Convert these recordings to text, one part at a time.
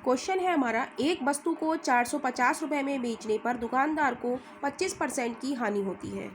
Question है हमारा, एक वस्तु को 450 रुपये में बेचने पर दुकानदार को 25% की हानि होती है।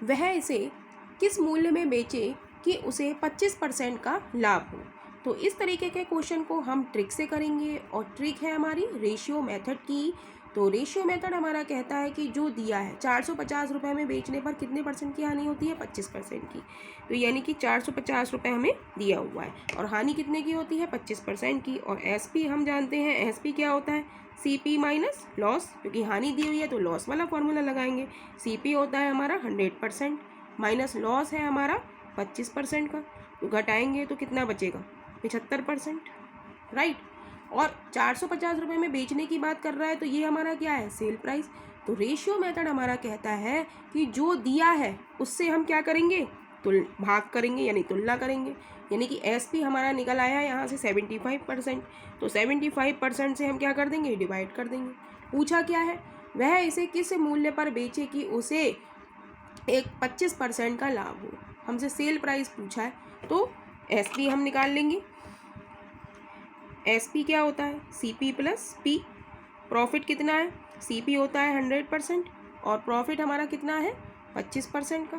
वह इसे किस मूल्य में बेचे कि उसे 25% का लाभ हो। तो इस तरीके के क्वेश्चन को हम ट्रिक से करेंगे और ट्रिक है हमारी रेशियो मेथड की। तो रेशियो मेथड हमारा कहता है कि जो दिया है 450 रुपये में बेचने पर कितने परसेंट की हानि होती है, 25% की। तो यानी कि 450 रुपये हमें दिया हुआ है और हानि कितने की होती है, 25% की। और एसपी हम जानते हैं, एसपी क्या होता है, सीपी माइनस लॉस, क्योंकि हानि दी हुई है तो लॉस वाला फॉर्मूला लगाएंगे। सीपी होता है हमारा 100% माइनस लॉस है हमारा 25% का, तो घटाएंगे तो कितना बचेगा, 75%, राइट। और 450 रुपये में बेचने की बात कर रहा है तो ये हमारा क्या है, सेल प्राइस। तो रेशियो मेथड हमारा कहता है कि जो दिया है उससे हम क्या करेंगे, भाग करेंगे यानी तुलना करेंगे। यानी कि एसपी हमारा निकल आया यहाँ से 75%, तो 75% से हम क्या कर देंगे, डिवाइड कर देंगे। पूछा क्या है, वह इसे किस मूल्य पर बेचे कि उसे एक 25% का लाभ हो। हमसे सेल प्राइस पूछा है तो एसपी हम निकाल लेंगे। एसपी क्या होता है, सीपी प्लस पी। प्रॉफिट कितना है, सीपी होता है 100% और प्रॉफिट हमारा कितना है, 25% का,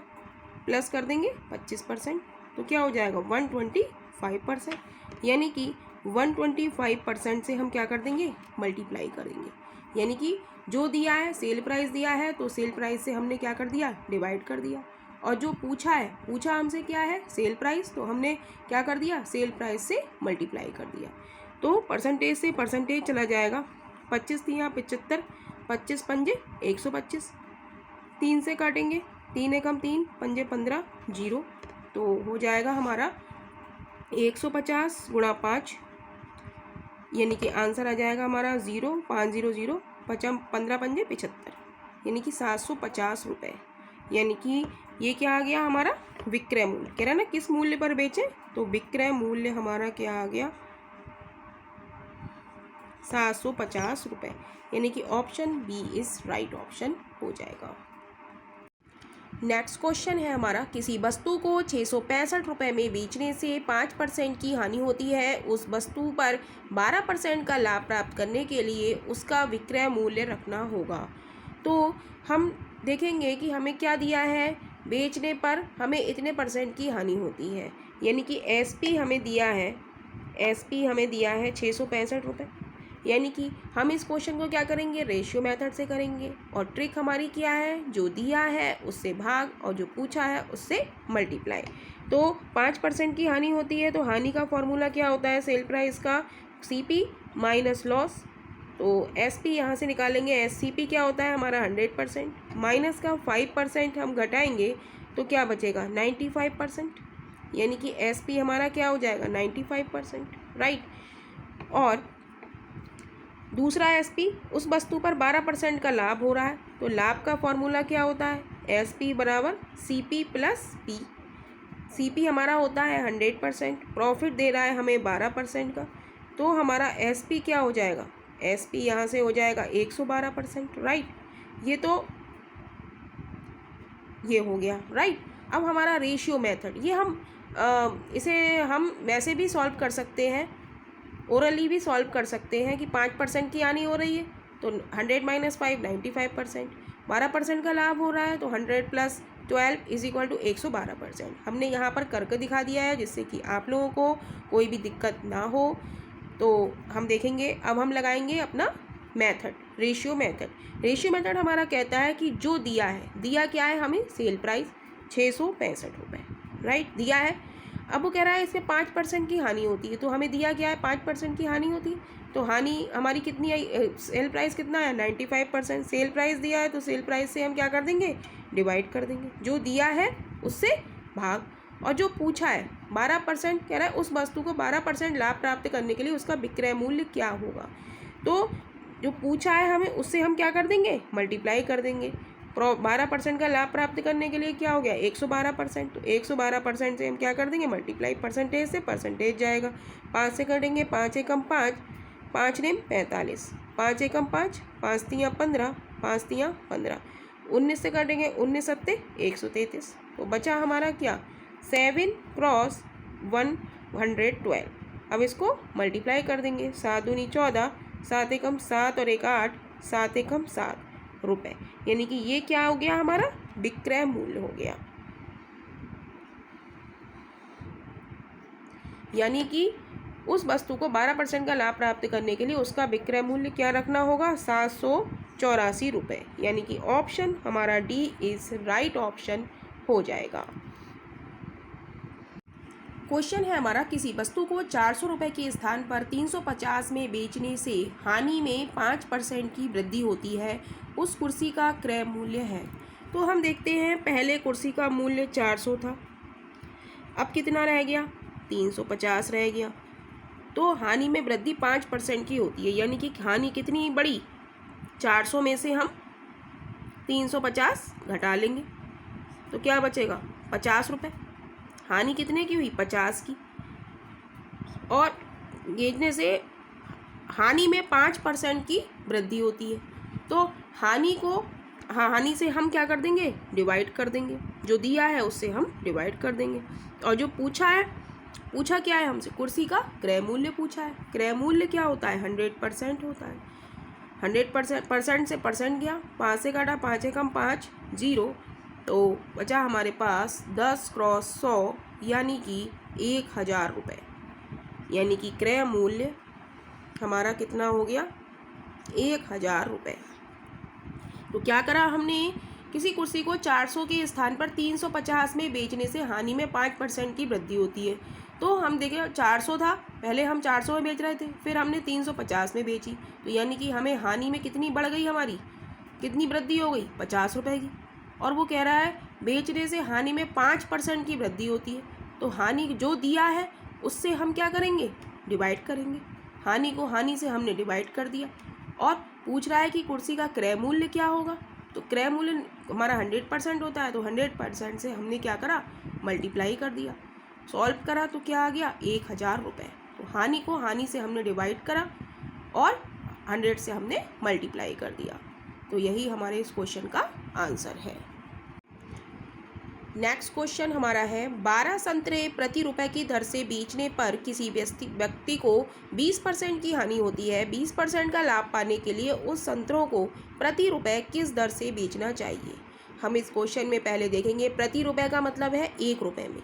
प्लस कर देंगे 25%, तो क्या हो जाएगा 125%। यानी कि 125% से हम क्या कर देंगे, मल्टीप्लाई करेंगे। यानी कि जो दिया है सेल प्राइस दिया है तो सेल प्राइस से हमने क्या कर दिया, डिवाइड कर दिया। और जो पूछा है, पूछा हमसे क्या है, सेल प्राइस, तो हमने क्या कर दिया, सेल प्राइस से मल्टीप्लाई कर दिया। तो परसेंटेज से परसेंटेज चला जाएगा, 25 तिया 75, 25 पंजे 125, 3 से काटेंगे, 3 एकम 3, पंजे 15, 0, तो हो जाएगा हमारा 150 गुणा 5, यानी कि आंसर आ जाएगा हमारा 0, 500, 15 पंजे 75, यानी कि 750 रुपये। यानी कि ये क्या आ गया हमारा, विक्रय मूल्य। कह रहा है ना किस मूल्य पर बेचें, तो विक्रय मूल्य हमारा क्या आ गया, 750 रुपये। यानी कि option B is right option हो जाएगा। नेक्स्ट क्वेश्चन है हमारा, किसी वस्तु को 665 रुपये में बेचने से 5% की हानि होती है। उस वस्तु पर 12% का लाभ प्राप्त करने के लिए उसका विक्रय मूल्य रखना होगा। तो हम देखेंगे कि हमें क्या दिया है, बेचने पर हमें इतने परसेंट की हानि होती है। यानी कि एसपी हमें दिया है, एसपी हमें दिया है 665 रुपये। यानी कि हम इस क्वेश्चन को क्या करेंगे, रेशियो मेथड से करेंगे। और ट्रिक हमारी क्या है, जो दिया है उससे भाग और जो पूछा है उससे मल्टीप्लाई। तो 5% की हानि होती है तो हानि का फॉर्मूला क्या होता है, सेल प्राइस का, सीपी माइनस लॉस। तो एसपी यहाँ से निकालेंगे, एससीपी क्या होता है हमारा 100%, माइनस का 5% हम घटाएंगे तो क्या बचेगा, 95%। यानी कि एसपी हमारा क्या हो जाएगा, 95%, राइट। और दूसरा एसपी, उस वस्तु पर 12% का लाभ हो रहा है तो लाभ का फॉर्मूला क्या होता है, एसपी बराबर सीपी प्लस पी। सीपी हमारा होता है 100%, प्रॉफिट दे रहा है हमें 12% का, तो हमारा एसपी क्या हो जाएगा, एसपी यहाँ से हो जाएगा 112%, राइट। ये हो गया, राइट। अब हमारा रेशियो मेथड, ये हम इसे हम वैसे भी सॉल्व कर सकते हैं, ओरली भी सॉल्व कर सकते हैं कि 5% की हानि हो रही है तो 100 माइनस 5 95%, 12% का लाभ हो रहा है तो 100 प्लस 12 इज इक्वल टू 112%। हमने यहाँ पर करके दिखा दिया है जिससे कि आप लोगों को कोई भी दिक्कत ना हो। तो हम देखेंगे, अब हम लगाएंगे अपना method, ratio method. Ratio method हमारा कहता है कि जो दिया है, दिया क्या है हमें, सेल प्राइस 665 रुपये, राइट, दिया है। अब वो कह रहा है इसमें 5% की हानि होती है, तो हमें दिया क्या है, 5% की हानि होती है। तो हानि हमारी कितनी आई, सेल प्राइस कितना है, 95%। सेल प्राइस दिया है तो सेल प्राइस से हम क्या कर देंगे, डिवाइड कर देंगे। जो दिया है उससे भाग। और जो पूछा है 12%, कह रहा है उस वस्तु को 12% लाभ प्राप्त करने के लिए उसका विक्रय मूल्य क्या होगा। तो जो पूछा है हमें उससे हम क्या कर देंगे, मल्टीप्लाई कर देंगे। 12% का लाभ प्राप्त करने के लिए क्या हो गया, 112%, तो 112% से हम क्या कर देंगे, मल्टीप्लाई, परसेंटेज से परसेंटेज जाएगा, 5 से करेंगे, 5 एकम 5, 5 नेम 45, 5 एकम 5, 5 तियाँ 15, 5 तियाँ 15, 19 से काटेंगे, 19 सत्ते 133, तो बचा हमारा क्या, 7 क्रॉस 112, अब इसको मल्टीप्लाई कर देंगे, 7 दूनी 14, 7 एकम 7 और 1 8, 7 एकम 7 रुपये। यानी कि ये क्या हो गया हमारा विक्रय मूल्य हो गया। यानी कि उस वस्तु को 12% का लाभ प्राप्त करने के लिए उसका विक्रय मूल्य क्या रखना होगा, 784 रुपये। यानी कि ऑप्शन हमारा डी इज राइट ऑप्शन हो जाएगा। क्वेश्चन है हमारा, किसी वस्तु को 400 रुपये के स्थान पर 350 में बेचने से हानि में 5% की वृद्धि होती है, उस कुर्सी का क्रय मूल्य है। तो हम देखते हैं, पहले कुर्सी का मूल्य 400 था, अब कितना रह गया, 350 रह गया। तो हानि में वृद्धि 5% की होती है, यानी कि हानि कितनी बढ़ी, 400 में से हम 350 घटा लेंगे तो क्या बचेगा, 50 रुपये। हानि कितने की हुई, 50 की, और बेचने से हानि में 5% की वृद्धि होती है। तो हानि से हम क्या कर देंगे, डिवाइड कर देंगे, जो दिया है उससे हम डिवाइड कर देंगे। और जो पूछा क्या है हमसे, कुर्सी का क्रय मूल्य पूछा है। क्रय मूल्य क्या होता है, 100% होता है। 100% से परसेंट गया, 5 से काटा, 5 एकम 5, 0, तो बचा हमारे पास 10 क्रॉस 100 यानी कि 1000 रुपये। यानी कि क्रय मूल्य हमारा कितना हो गया, 1000 रुपये। तो क्या करा हमने, किसी कुर्सी को 400 के स्थान पर 350 में बेचने से हानि में 5% की वृद्धि होती है। तो हम देखें, 400 था, पहले हम 400 में बेच रहे थे, फिर हमने 350 में बेची, तो यानी कि हमें हानि में कितनी बढ़ गई, हमारी कितनी वृद्धि हो गई, 50 रुपये की। और वो कह रहा है बेचने से हानि में 5% की वृद्धि होती है। तो हानि जो दिया है उससे हम क्या करेंगे, डिवाइड करेंगे। हानि को हानि से हमने डिवाइड कर दिया, और पूछ रहा है कि कुर्सी का क्रय मूल्य क्या होगा। तो क्रय मूल्य हमारा 100% होता है, तो 100% से हमने क्या करा, मल्टीप्लाई कर दिया। सॉल्व करा तो क्या आ गया, 1000 रुपये। तो हानि को हानि से हमने डिवाइड करा और 100 से हमने मल्टीप्लाई कर दिया। तो यही हमारे इस क्वेश्चन का आंसर है। नेक्स्ट क्वेश्चन हमारा है, 12 संतरे प्रति रुपए की दर से बेचने पर किसी व्यक्ति को 20% की हानि होती है। 20% का लाभ पाने के लिए उस संतरों को प्रति रुपए किस दर से बेचना चाहिए। हम इस क्वेश्चन में पहले देखेंगे, प्रति रुपए का मतलब है 1 रुपये में।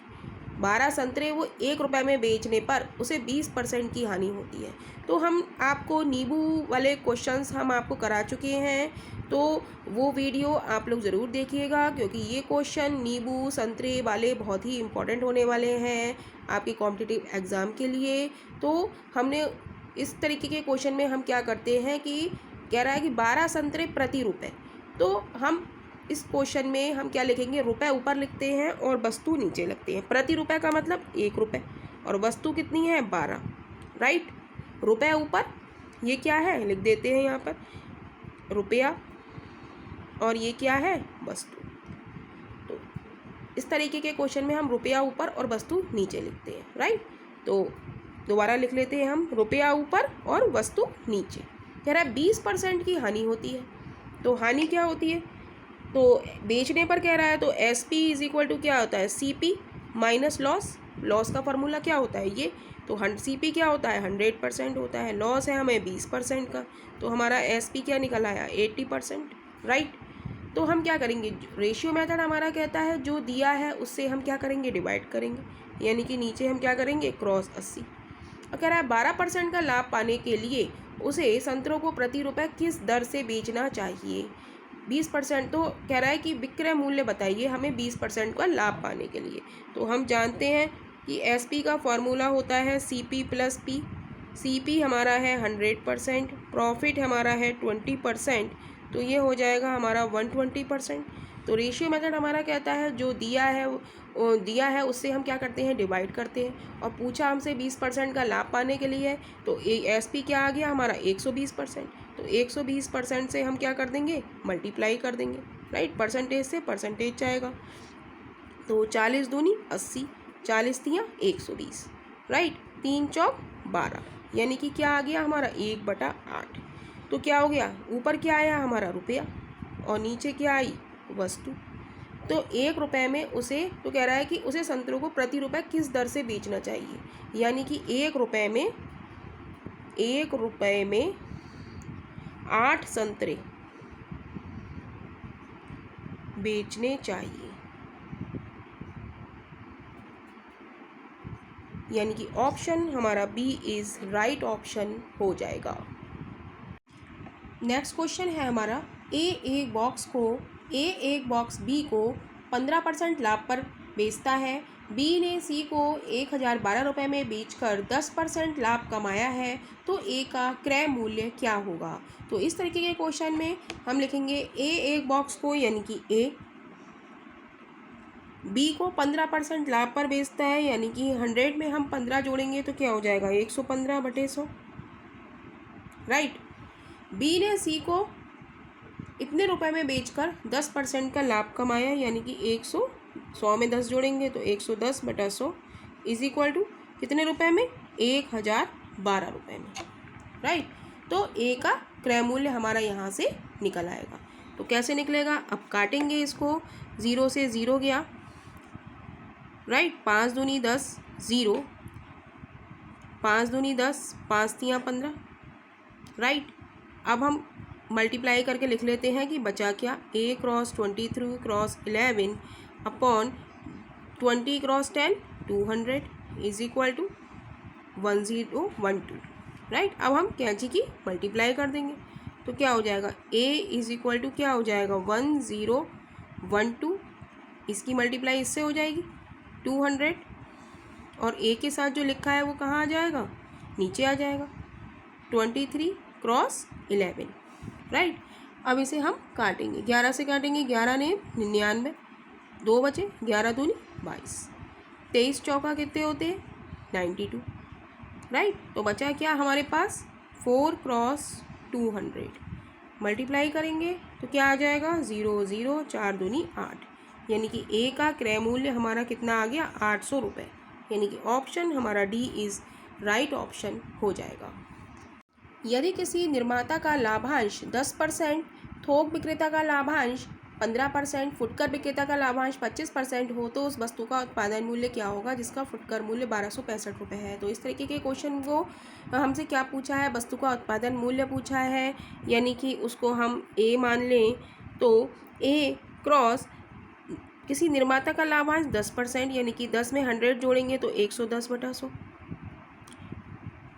12 संतरे वो 1 रुपये में बेचने पर उसे 20% की हानि होती है। तो हम आपको नींबू वाले क्वेश्चंस हम आपको करा चुके हैं, तो वो वीडियो आप लोग ज़रूर देखिएगा, क्योंकि ये क्वेश्चन नींबू संतरे वाले बहुत ही इम्पोर्टेंट होने वाले हैं आपके कॉम्पिटिटिव एग्ज़ाम के लिए। तो हमने इस तरीके के क्वेश्चन में हम क्या करते हैं कि कह रहा है कि 12 संतरे प्रति रुपये, तो हम इस क्वेश्चन में हम क्या लिखेंगे, रुपए ऊपर लिखते हैं और वस्तु नीचे लिखते हैं। प्रति रुपए का मतलब 1 रुपये, और वस्तु कितनी है, 12, राइट। रुपए ऊपर, ये क्या है, लिख देते हैं यहाँ पर रुपया, और ये क्या है, वस्तु। तो इस तरीके के क्वेश्चन में हम रुपया ऊपर और वस्तु नीचे लिखते हैं, राइट। तो दोबारा लिख लेते हैं हम, रुपया ऊपर और वस्तु नीचे। कह रहा है 20% की हानि होती है। तो हानि क्या होती है, तो बेचने पर कह रहा है, तो SP इज इक्वल टू क्या होता है, CP माइनस लॉस। लॉस का फॉर्मूला क्या होता है, ये तो CP क्या होता है, 100% होता है। लॉस है हमें 20% का, तो हमारा SP क्या निकल आया, 80%, राइट। तो हम क्या करेंगे, रेशियो मेथड हमारा कहता है जो दिया है उससे हम क्या करेंगे, डिवाइड करेंगे। यानी कि नीचे हम क्या करेंगे, क्रॉस 80। और कह रहा है 12% का लाभ पाने के लिए उसे संतरों को प्रति रुपए किस दर से बेचना चाहिए। 20%, तो कह रहा है कि विक्रय मूल्य बताइए हमें 20% का लाभ पाने के लिए। तो हम जानते हैं कि SP का फॉर्मूला होता है CP प्लस P। CP हमारा है 100%, प्रॉफिट हमारा है 20%, तो ये हो जाएगा हमारा 120%। तो रेशियो मेथड हमारा कहता है जो दिया है उससे हम क्या करते हैं, डिवाइड करते हैं। और पूछा हमसे 20% का लाभ पाने के लिए, तो SP क्या आ गया हमारा, 120%। तो 120% से हम क्या कर देंगे, मल्टीप्लाई कर देंगे, राइट। परसेंटेज से परसेंटेज जाएगा, तो 40 दूनी 80, 40 तियाँ 120, राइट। 3 चौक 12, यानी कि क्या आ गया हमारा, 1/8। तो क्या हो गया, ऊपर क्या आया हमारा, रुपया, और नीचे क्या आई, वस्तु। तो 1 रुपये में उसे, तो कह रहा है कि उसे संतरों को प्रति रुपये किस दर से बेचना चाहिए, यानी कि 1 रुपये में 8 संतरे बेचने चाहिए, यानी कि ऑप्शन हमारा बी इज राइट ऑप्शन हो जाएगा। नेक्स्ट क्वेश्चन है हमारा, एक बॉक्स बी को 15% लाभ पर बेचता है। बी ने सी को 1012 रुपये में बेचकर 10% लाभ कमाया है, तो ए का क्रय मूल्य क्या होगा। तो इस तरीके के क्वेश्चन में हम लिखेंगे एक बॉक्स को, यानी कि ए बी को 15% लाभ पर बेचता है, यानी कि 100 में हम 15 जोड़ेंगे तो क्या हो जाएगा 115/100, राइट। बी ने सी को इतने रुपए में बेचकर 10% का लाभ कमाया, यानी कि 100 में 10 जोड़ेंगे तो 110/100 इज इक्वल टू कितने रुपए में 1012 रुपये में, राइट। तो ए का क्रय मूल्य हमारा यहाँ से निकल आएगा। तो कैसे निकलेगा, अब काटेंगे इसको, 0 से 0 गया, राइट। 5 दूनी 10, 0, 5 दूनी 10, 5 तियाँ 15, राइट। अब हम मल्टीप्लाई करके लिख लेते हैं कि बचा क्या, a cross 23 cross 11 upon 20 cross 10 200 is equal to 1012, right. अब हम कैंची की मल्टीप्लाई कर देंगे तो क्या हो जाएगा, a इज इक्वल टू क्या हो जाएगा 1012, इसकी मल्टीप्लाई इससे हो जाएगी 200, और a के साथ जो लिखा है वो कहाँ आ जाएगा, नीचे आ जाएगा 23 क्रॉस 11, राइट। अब इसे हम काटेंगे, 11 से काटेंगे, 11 ने 99, 2 बचे, 11 दूनी 22, 23 चौका कितने होते हैं 92, राइट। तो बचा क्या हमारे पास 4 क्रॉस 200, मल्टीप्लाई करेंगे तो क्या आ जाएगा 0 0, 4 दूनी 8, यानी कि ए का क्रय मूल्य हमारा कितना आ गया 800 रुपये, यानी कि ऑप्शन हमारा डी इज़ राइट ऑप्शन हो जाएगा। यदि किसी निर्माता का लाभांश 10%, थोक विक्रेता का लाभांश 15%, फुटकर विक्रेता का लाभांश 25% हो, तो उस वस्तु का उत्पादन मूल्य क्या होगा जिसका फुटकर मूल्य 1265 रुपये है। तो इस तरीके के क्वेश्चन को हमसे क्या पूछा है, वस्तु का उत्पादन मूल्य पूछा है, यानी कि उसको हम ए मान लें, तो ए क्रॉस किसी निर्माता का लाभांश 10%, यानी कि 10 में 100 जोड़ेंगे तो 110/100,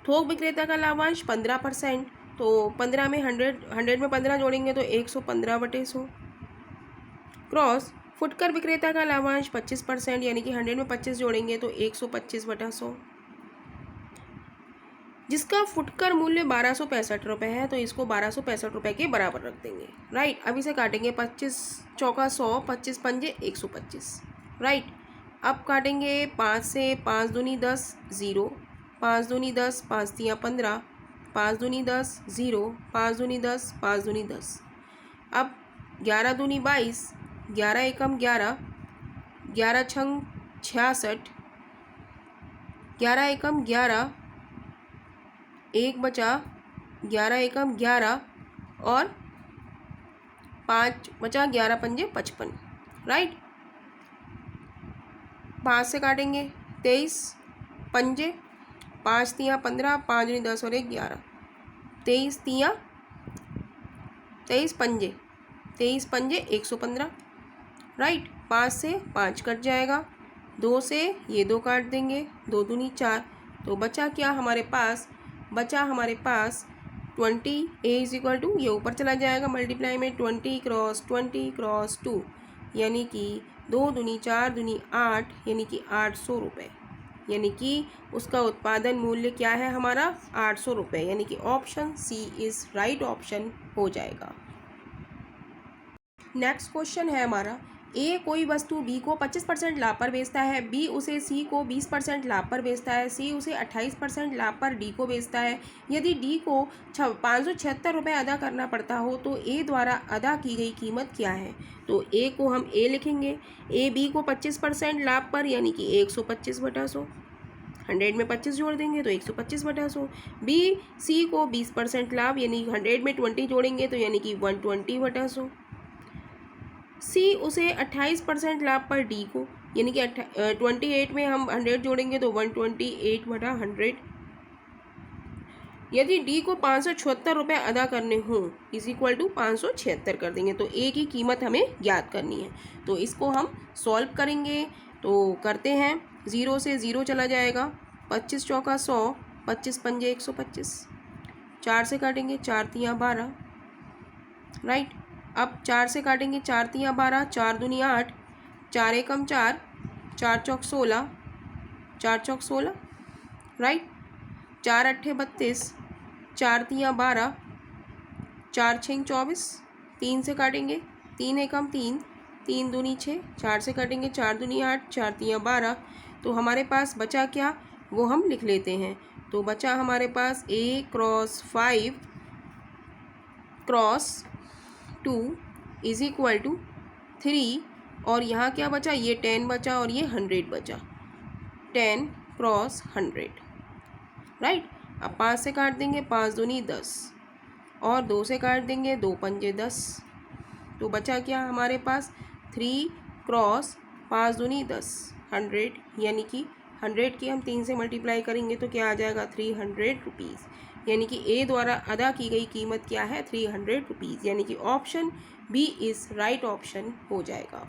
थोक विक्रेता का लाभांश 15%, तो 15 में 100 में 15 जोड़ेंगे तो 115/100, क्रॉस फुटकर विक्रेता का लाभांश 25%, यानी कि 100 में 25 जोड़ेंगे तो 125/100, जिसका फुटकर मूल्य 1265 रुपये है, तो इसको 1265 रुपये के बराबर रख देंगे, राइट। अब इसे काटेंगे, 25 चौका 100, 25 पंजे 125, राइट। अब काटेंगे 5 से, 5 दूनी 10, 0, 5 दूनी 10, 5 तियाँ 15, 5 दूनी 10, 0, 5 दूनी 10, 5 दूनी 10, अब 11 दूनी 22, 11 एकम 11, 11 छंग 66, 11 एकम 11, 1 बचा, 11 एकम 11 और 5 बचा, 11 पंजे 55, राइट। 5 से काटेंगे, 23 पंजे, 5 तियाँ 15, 5 दूनी 10 और 1 11, 23 तियाँ 23 पंजे, 23 पंजे 115, राइट। 5 से 5 कट जाएगा, 2 से ये 2 काट देंगे, 2 दूनी 4, तो बचा क्या हमारे पास, बचा हमारे पास 20, ए इज इक्वल टू, ये ऊपर चला जाएगा मल्टीप्लाई में 20 क्रॉस 20 क्रॉस 2, यानी कि 2 दूनी 4 दूनी 8, यानी कि 800 रुपये, यानी कि उसका उत्पादन मूल्य क्या है हमारा 800 रुपये, यानी कि option C is right option हो जाएगा। नेक्स्ट क्वेश्चन है हमारा, ए कोई वस्तु बी को 25% लाभ पर बेचता है, बी उसे सी को 20% लाभ पर बेचता है, सी उसे 28% लाभ पर डी को बेचता है। यदि डी को 576 रुपये अदा करना पड़ता हो तो ए द्वारा अदा की गई कीमत क्या है। तो ए को हम ए लिखेंगे, ए बी को 25% लाभ पर, यानी कि 125/100, 100 में 25 जोड़ देंगे तो 125/100, बी सी को 20% लाभ, यानी 100 में 20 जोड़ेंगे तो यानी कि 120/100, सी उसे 28% लाभ पर डी को, यानी कि 28 में हम 100 जोड़ेंगे तो 128/100। यदि डी को 576 रुपये अदा करने हों = 576 कर देंगे। तो ए की कीमत हमें ज्ञात करनी है। तो इसको हम सॉल्व करेंगे। तो करते हैं, 0 से 0 चला जाएगा, 25 चौका 100, 25 पंजे 125, 4 से काटेंगे 4 तियाँ 12, राइट। अब 4 से काटेंगे 4 तियाँ 12, 4 दूनी 8, 4 एकम 4, 4 चौक 16, 4 चौक 16, राइट। 4 अट्ठे 32, 4 तियाँ 12, 4 छें 24, 3 से काटेंगे 3 एकम 3, 3 दूनी 6, 4 से काटेंगे 4 दूनी 8, 4 तियाँ 12। तो हमारे पास बचा क्या, वो हम लिख लेते हैं। तो बचा हमारे पास A क्रॉस 5 क्रॉस 2 = 3, और यहाँ क्या बचा, ये 10 बचा और ये 100 बचा, 10 क्रॉस 100, राइट। अब 5 से काट देंगे, 5 दूनी 10, और 2 से काट देंगे, 2 पंजे 10। तो बचा क्या हमारे पास, 3 क्रॉस 5 दूनी 10, 100, यानी कि 100 की हम 3 से मल्टीप्लाई करेंगे तो क्या आ जाएगा, 300 रुपीज़। यानी कि ए द्वारा अदा की गई कीमत क्या है, 300 रुपीज़। यानी कि option B is right option हो जाएगा।